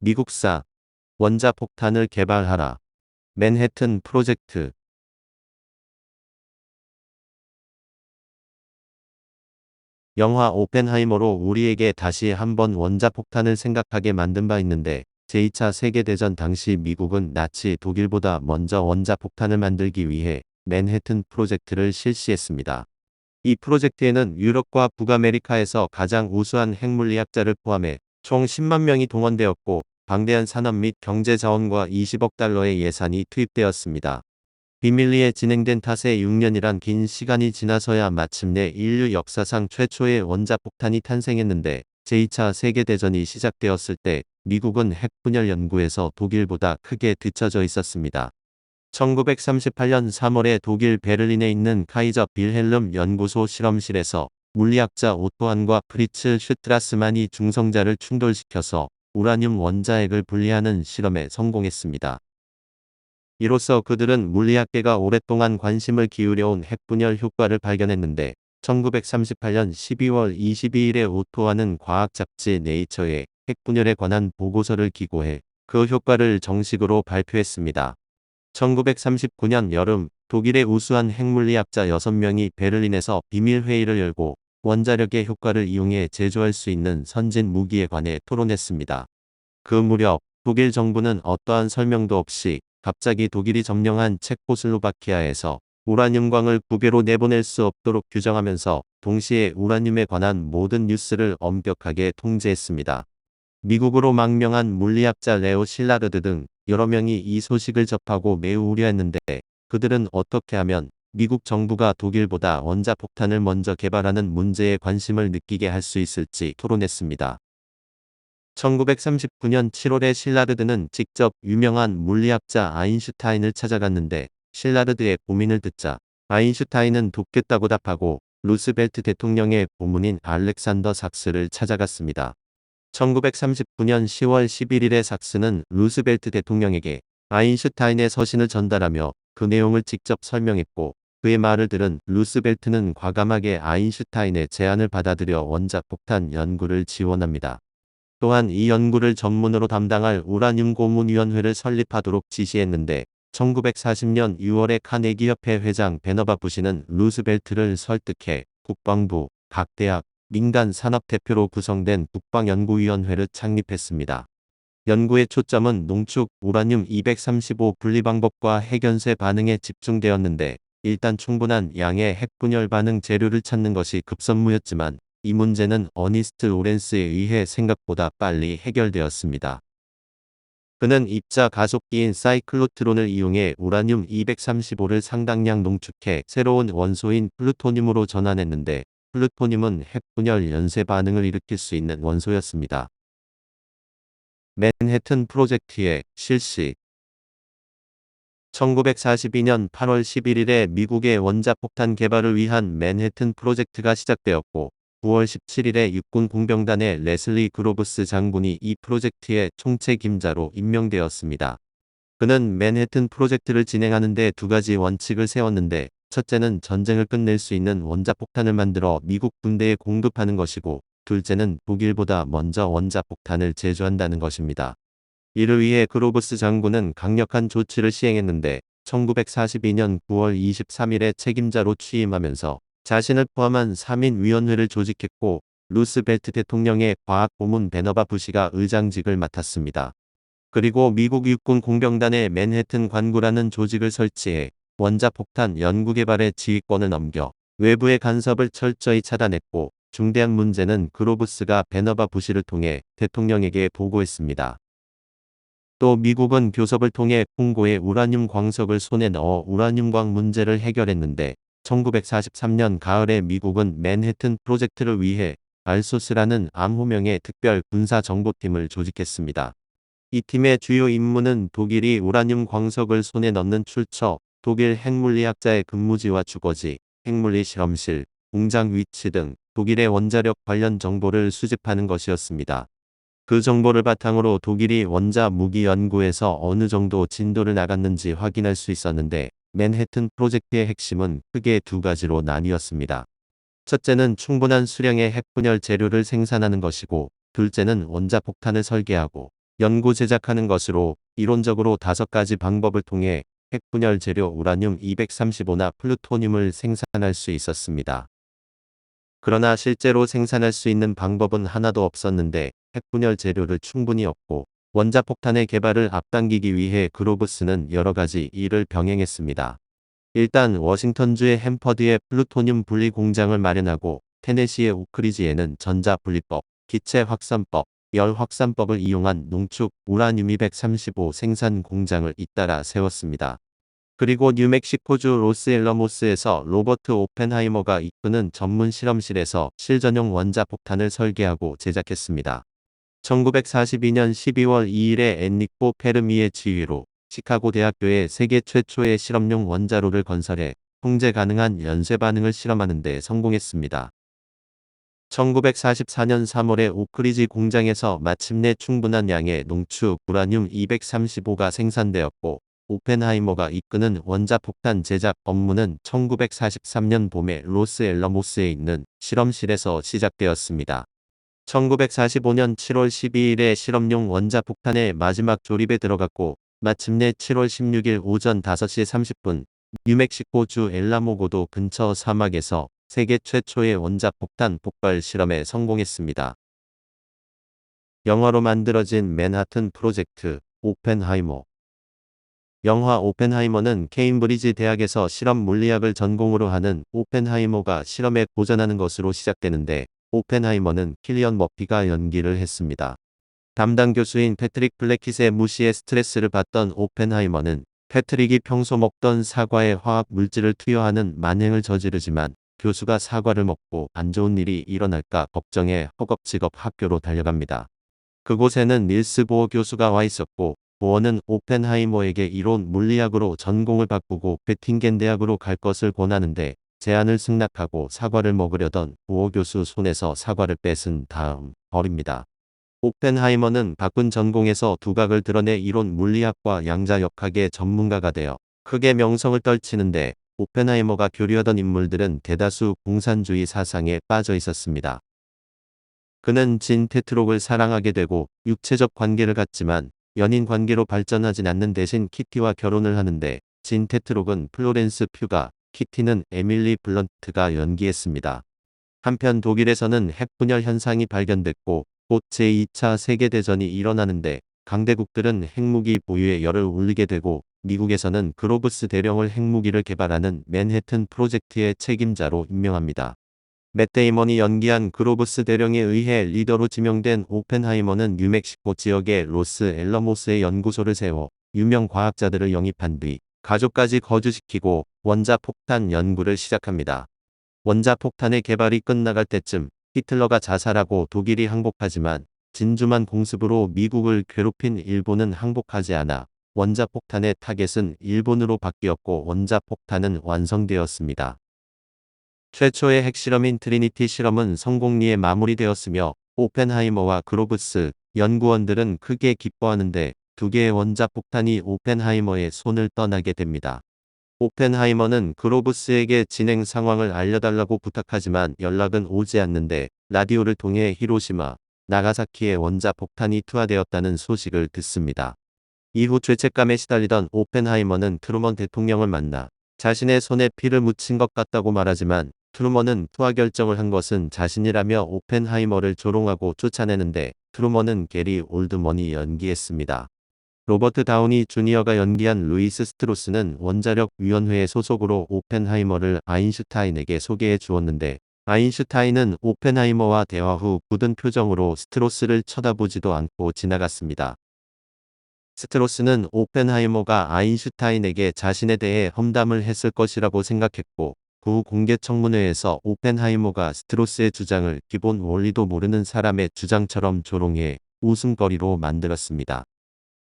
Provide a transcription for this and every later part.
미국사 원자폭탄을 개발하라. 맨해튼 프로젝트. 영화 오펜하이머로 우리에게 다시 한번 원자폭탄을 생각하게 만든 바 있는데, 제2차 세계대전 당시 미국은 나치 독일보다 먼저 원자폭탄을 만들기 위해 맨해튼 프로젝트를 실시했습니다. 이 프로젝트에는 유럽과 북아메리카에서 가장 우수한 핵물리학자를 포함해 총 10만 명이 동원되었고, 방대한 산업 및 경제 자원과 20억 달러의 예산이 투입되었습니다. 비밀리에 진행된 탓에 6년이란 긴 시간이 지나서야 마침내 인류 역사상 최초의 원자폭탄이 탄생했는데, 제2차 세계대전이 시작되었을 때 미국은 핵분열 연구에서 독일보다 크게 뒤처져 있었습니다. 1938년 3월에 독일 베를린에 있는 카이저 빌헬름 연구소 실험실에서 물리학자 오토한과 프리츠 슈트라스만이 중성자를 충돌시켜서 우라늄 원자핵을 분리하는 실험에 성공했습니다. 이로써 그들은 물리학계가 오랫동안 관심을 기울여온 핵분열 효과를 발견했는데, 1938년 12월 22일에 오토하는 과학 잡지 네이처에 핵분열에 관한 보고서를 기고해 그 효과를 정식으로 발표했습니다. 1939년 여름, 독일의 우수한 핵물리학자 6명이 베를린에서 비밀회의를 열고 원자력의 효과를 이용해 제조할 수 있는 선진 무기에 관해 토론했습니다. 그 무렵 독일 정부는 어떠한 설명도 없이 갑자기 독일이 점령한 체코슬로바키아에서 우라늄광을 국외로 내보낼 수 없도록 규정하면서 동시에 우라늄에 관한 모든 뉴스를 엄격하게 통제했습니다. 미국으로 망명한 물리학자 레오 실라르드 등 여러 명이 이 소식을 접하고 매우 우려했는데, 그들은 어떻게 하면 미국 정부가 독일보다 원자폭탄을 먼저 개발하는 문제에 관심을 느끼게 할 수 있을지 토론했습니다. 1939년 7월에 실라르드는 직접 유명한 물리학자 아인슈타인을 찾아갔는데, 실라르드의 고민을 듣자 아인슈타인은 돕겠다고 답하고 루스벨트 대통령의 고문인 알렉산더 삭스를 찾아갔습니다. 1939년 10월 11일에 삭스는 루스벨트 대통령에게 아인슈타인의 서신을 전달하며 그 내용을 직접 설명했고, 그의 말을 들은 루스벨트는 과감하게 아인슈타인의 제안을 받아들여 원자폭탄 연구를 지원합니다. 또한 이 연구를 전문으로 담당할 우라늄 고문위원회를 설립하도록 지시했는데, 1940년 6월에 카네기 협회 회장 베너바 부시는 루스벨트를 설득해 국방부, 각 대학, 민간 산업 대표로 구성된 국방연구위원회를 창립했습니다. 연구의 초점은 농축 우라늄 235 분리 방법과 핵연쇄 반응에 집중되었는데, 일단 충분한 양의 핵분열 반응 재료를 찾는 것이 급선무였지만, 이 문제는 어니스트 로렌스에 의해 생각보다 빨리 해결되었습니다. 그는 입자 가속기인 사이클로트론을 이용해 우라늄 235를 상당량 농축해 새로운 원소인 플루토늄으로 전환했는데, 플루토늄은 핵분열 연쇄 반응을 일으킬 수 있는 원소였습니다. 맨해튼 프로젝트의 실시. 1942년 8월 11일에 미국의 원자폭탄 개발을 위한 맨해튼 프로젝트가 시작되었고, 9월 17일에 육군 공병단의 레슬리 그로브스 장군이 이 프로젝트의 총책임자로 임명되었습니다. 그는 맨해튼 프로젝트를 진행하는 데 두 가지 원칙을 세웠는데, 첫째는 전쟁을 끝낼 수 있는 원자폭탄을 만들어 미국 군대에 공급하는 것이고, 둘째는 독일보다 먼저 원자폭탄을 제조한다는 것입니다. 이를 위해 그로브스 장군은 강력한 조치를 시행했는데, 1942년 9월 23일에 책임자로 취임하면서 자신을 포함한 3인 위원회를 조직했고, 루스벨트 대통령의 과학 고문 베너바 부시가 의장직을 맡았습니다. 그리고 미국 육군 공병단의 맨해튼 관구라는 조직을 설치해 원자폭탄 연구개발의 지휘권을 넘겨 외부의 간섭을 철저히 차단했고, 중대한 문제는 그로브스가 베너바 부시를 통해 대통령에게 보고했습니다. 또 미국은 교섭을 통해 콩고의 우라늄 광석을 손에 넣어 우라늄광 문제를 해결했는데, 1943년 가을에 미국은 맨해튼 프로젝트를 위해 알소스라는 암호명의 특별 군사정보팀을 조직했습니다. 이 팀의 주요 임무는 독일이 우라늄 광석을 손에 넣는 출처, 독일 핵물리학자의 근무지와 주거지, 핵물리 실험실, 공장 위치 등 독일의 원자력 관련 정보를 수집하는 것이었습니다. 그 정보를 바탕으로 독일이 원자 무기 연구에서 어느 정도 진도를 나갔는지 확인할 수 있었는데, 맨해튼 프로젝트의 핵심은 크게 두 가지로 나뉘었습니다. 첫째는 충분한 수량의 핵분열 재료를 생산하는 것이고, 둘째는 원자폭탄을 설계하고 연구 제작하는 것으로 이론적으로 5가지 방법을 통해 핵분열 재료 우라늄 235나 플루토늄을 생산할 수 있었습니다. 그러나 실제로 생산할 수 있는 방법은 하나도 없었는데 핵분열 재료를 충분히 얻고 원자폭탄의 개발을 앞당기기 위해 그로브스는 여러 가지 일을 병행했습니다. 일단 워싱턴주의 햄퍼드에 플루토늄 분리 공장을 마련하고 테네시의 오크리지에는 전자분리법, 기체 확산법, 열 확산법을 이용한 농축 우라늄 235 생산 공장을 잇따라 세웠습니다. 그리고 뉴멕시코주 로스앨러모스에서 로버트 오펜하이머가 이끄는 전문 실험실에서 실전용 원자폭탄을 설계하고 제작했습니다. 1942년 12월 2일에 엔리코 페르미의 지휘로 시카고 대학교에 세계 최초의 실험용 원자로를 건설해 통제 가능한 연쇄 반응을 실험하는 데 성공했습니다. 1944년 3월에 오크리지 공장에서 마침내 충분한 양의 농축 우라늄 235가 생산되었고 오펜하이머가 이끄는 원자폭탄 제작 업무는 1943년 봄에 로스앨러모스에 있는 실험실에서 시작되었습니다. 1945년 7월 12일에 실험용 원자폭탄의 마지막 조립에 들어갔고 마침내 7월 16일 오전 5시 30분 뉴멕시코주 엘라모고도 근처 사막에서 세계 최초의 원자폭탄 폭발 실험에 성공했습니다. 영화로 만들어진 맨하튼 프로젝트 오펜하이머. 영화 오펜하이머는 케임브리지 대학에서 실험 물리학을 전공으로 하는 오펜하이머가 실험에 도전하는 것으로 시작되는데 오펜하이머는 킬리언 머피가 연기를 했습니다. 담당 교수인 패트릭 블래킷의 무시에 스트레스를 받던 오펜하이머는 패트릭이 평소 먹던 사과에 화학 물질을 투여하는 만행을 저지르지만 교수가 사과를 먹고 안 좋은 일이 일어날까 걱정해 허겁지겁 학교로 달려갑니다. 그곳에는 닐스 보어 교수가 와 있었고 보어는 오펜하이머에게 이론 물리학으로 전공을 바꾸고 베팅겐 대학으로 갈 것을 권하는데 제안을 승낙하고 사과를 먹으려던 보어 교수 손에서 사과를 뺏은 다음 버립니다. 오펜하이머는 바꾼 전공에서 두각을 드러내 이론 물리학과 양자역학의 전문가가 되어 크게 명성을 떨치는데 오펜하이머가 교류하던 인물들은 대다수 공산주의 사상에 빠져 있었습니다. 그는 진 테트록을 사랑하게 되고 육체적 관계를 갖지만 연인 관계로 발전하진 않는 대신 키티와 결혼을 하는데 진 테트록은 플로렌스 퓨가, 키티는 에밀리 블런트가 연기했습니다. 한편 독일에서는 핵분열 현상이 발견됐고 곧 제2차 세계대전이 일어나는데 강대국들은 핵무기 보유에 열을 올리게 되고 미국에서는 그로브스 대령을 핵무기를 개발하는 맨해튼 프로젝트의 책임자로 임명합니다. 맷 데이먼이 연기한 그로브스 대령에 의해 리더로 지명된 오펜하이머는 뉴멕시코 지역의 로스앨러모스에 연구소를 세워 유명 과학자들을 영입한 뒤 가족까지 거주시키고 원자폭탄 연구를 시작합니다. 원자폭탄의 개발이 끝나갈 때쯤 히틀러가 자살하고 독일이 항복하지만 진주만 공습으로 미국을 괴롭힌 일본은 항복하지 않아 원자폭탄의 타겟은 일본으로 바뀌었고 원자폭탄은 완성되었습니다. 최초의 핵실험인 트리니티 실험은 성공리에 마무리되었으며 오펜하이머와 그로브스 연구원들은 크게 기뻐하는데 2개의 원자폭탄이 오펜하이머의 손을 떠나게 됩니다. 오펜하이머는 그로브스에게 진행 상황을 알려달라고 부탁하지만 연락은 오지 않는데 라디오를 통해 히로시마, 나가사키에 원자폭탄이 투하되었다는 소식을 듣습니다. 이후 죄책감에 시달리던 오펜하이머는 트루먼 대통령을 만나 자신의 손에 피를 묻힌 것 같다고 말하지만 트루먼은 투하 결정을 한 것은 자신이라며 오펜하이머를 조롱하고 쫓아내는데 트루먼은 게리 올드먼이 연기했습니다. 로버트 다우니 주니어가 연기한 루이스 스트로스는 원자력위원회의 소속으로 오펜하이머를 아인슈타인에게 소개해 주었는데 아인슈타인은 오펜하이머와 대화 후 굳은 표정으로 스트로스를 쳐다보지도 않고 지나갔습니다. 스트로스는 오펜하이머가 아인슈타인에게 자신에 대해 험담을 했을 것이라고 생각했고 구 공개청문회에서 오펜하이머가 스트로스의 주장을 기본 원리도 모르는 사람의 주장처럼 조롱해 웃음거리로 만들었습니다.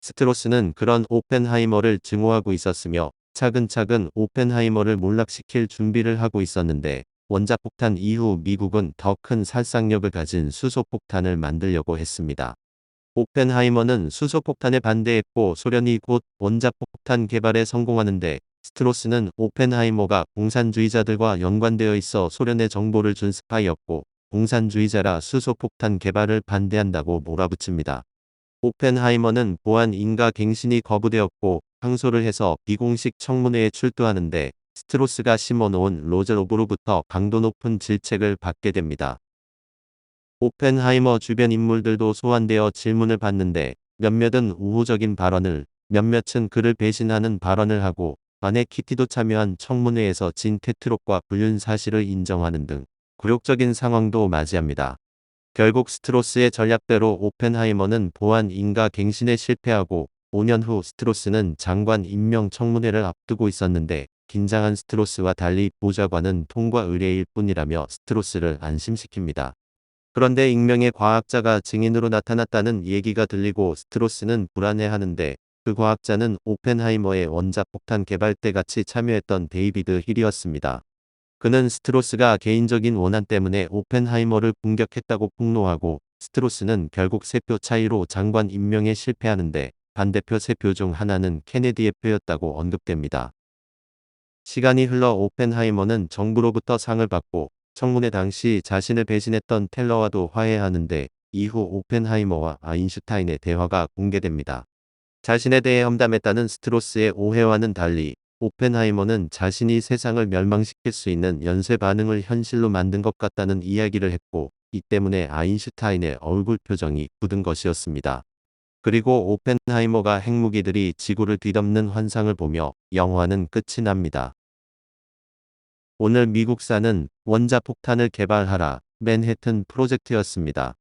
스트로스는 그런 오펜하이머를 증오하고 있었으며 차근차근 오펜하이머를 몰락시킬 준비를 하고 있었는데 원자폭탄 이후 미국은 더 큰 살상력을 가진 수소폭탄을 만들려고 했습니다. 오펜하이머는 수소폭탄에 반대했고 소련이 곧 원자폭탄 개발에 성공하는데 스트로스는 오펜하이머가 공산주의자들과 연관되어 있어 소련에 정보를 준 스파이였고 공산주의자라 수소폭탄 개발을 반대한다고 몰아붙입니다. 오펜하이머는 보안 인가갱신이 거부되었고 항소를 해서 비공식 청문회에 출두하는데 스트로스가 심어놓은 로저로브로부터 강도 높은 질책을 받게 됩니다. 오펜하이머 주변 인물들도 소환되어 질문을 받는데 몇몇은 우호적인 발언을, 몇몇은 그를 배신하는 발언을 하고 아내 키티도 참여한 청문회에서 진 테트록과 불륜 사실을 인정하는 등 굴욕적인 상황도 맞이합니다. 결국 스트로스의 전략대로 오펜하이머는 보안 인가갱신에 실패하고 5년 후 스트로스는 장관 임명 청문회를 앞두고 있었는데 긴장한 스트로스와 달리 보좌관은 통과 의뢰일 뿐이라며 스트로스를 안심시킵니다. 그런데 익명의 과학자가 증인으로 나타났다는 얘기가 들리고 스트로스는 불안해하는데 그 과학자는 오펜하이머의 원자폭탄 개발 때 같이 참여했던 데이비드 힐이었습니다. 그는 스트로스가 개인적인 원한 때문에 오펜하이머를 공격했다고 폭로하고 스트로스는 결국 3표 차이로 장관 임명에 실패하는데 반대표 3표 중 하나는 케네디의 표였다고 언급됩니다. 시간이 흘러 오펜하이머는 정부로부터 상을 받고 청문회 당시 자신을 배신했던 텔러와도 화해하는데 이후 오펜하이머와 아인슈타인의 대화가 공개됩니다. 자신에 대해 험담했다는 스트로스의 오해와는 달리 오펜하이머는 자신이 세상을 멸망시킬 수 있는 연쇄 반응을 현실로 만든 것 같다는 이야기를 했고 이 때문에 아인슈타인의 얼굴 표정이 굳은 것이었습니다. 그리고 오펜하이머가 핵무기들이 지구를 뒤덮는 환상을 보며 영화는 끝이 납니다. 오늘 미국사는 원자폭탄을 개발하라 맨해튼 프로젝트였습니다.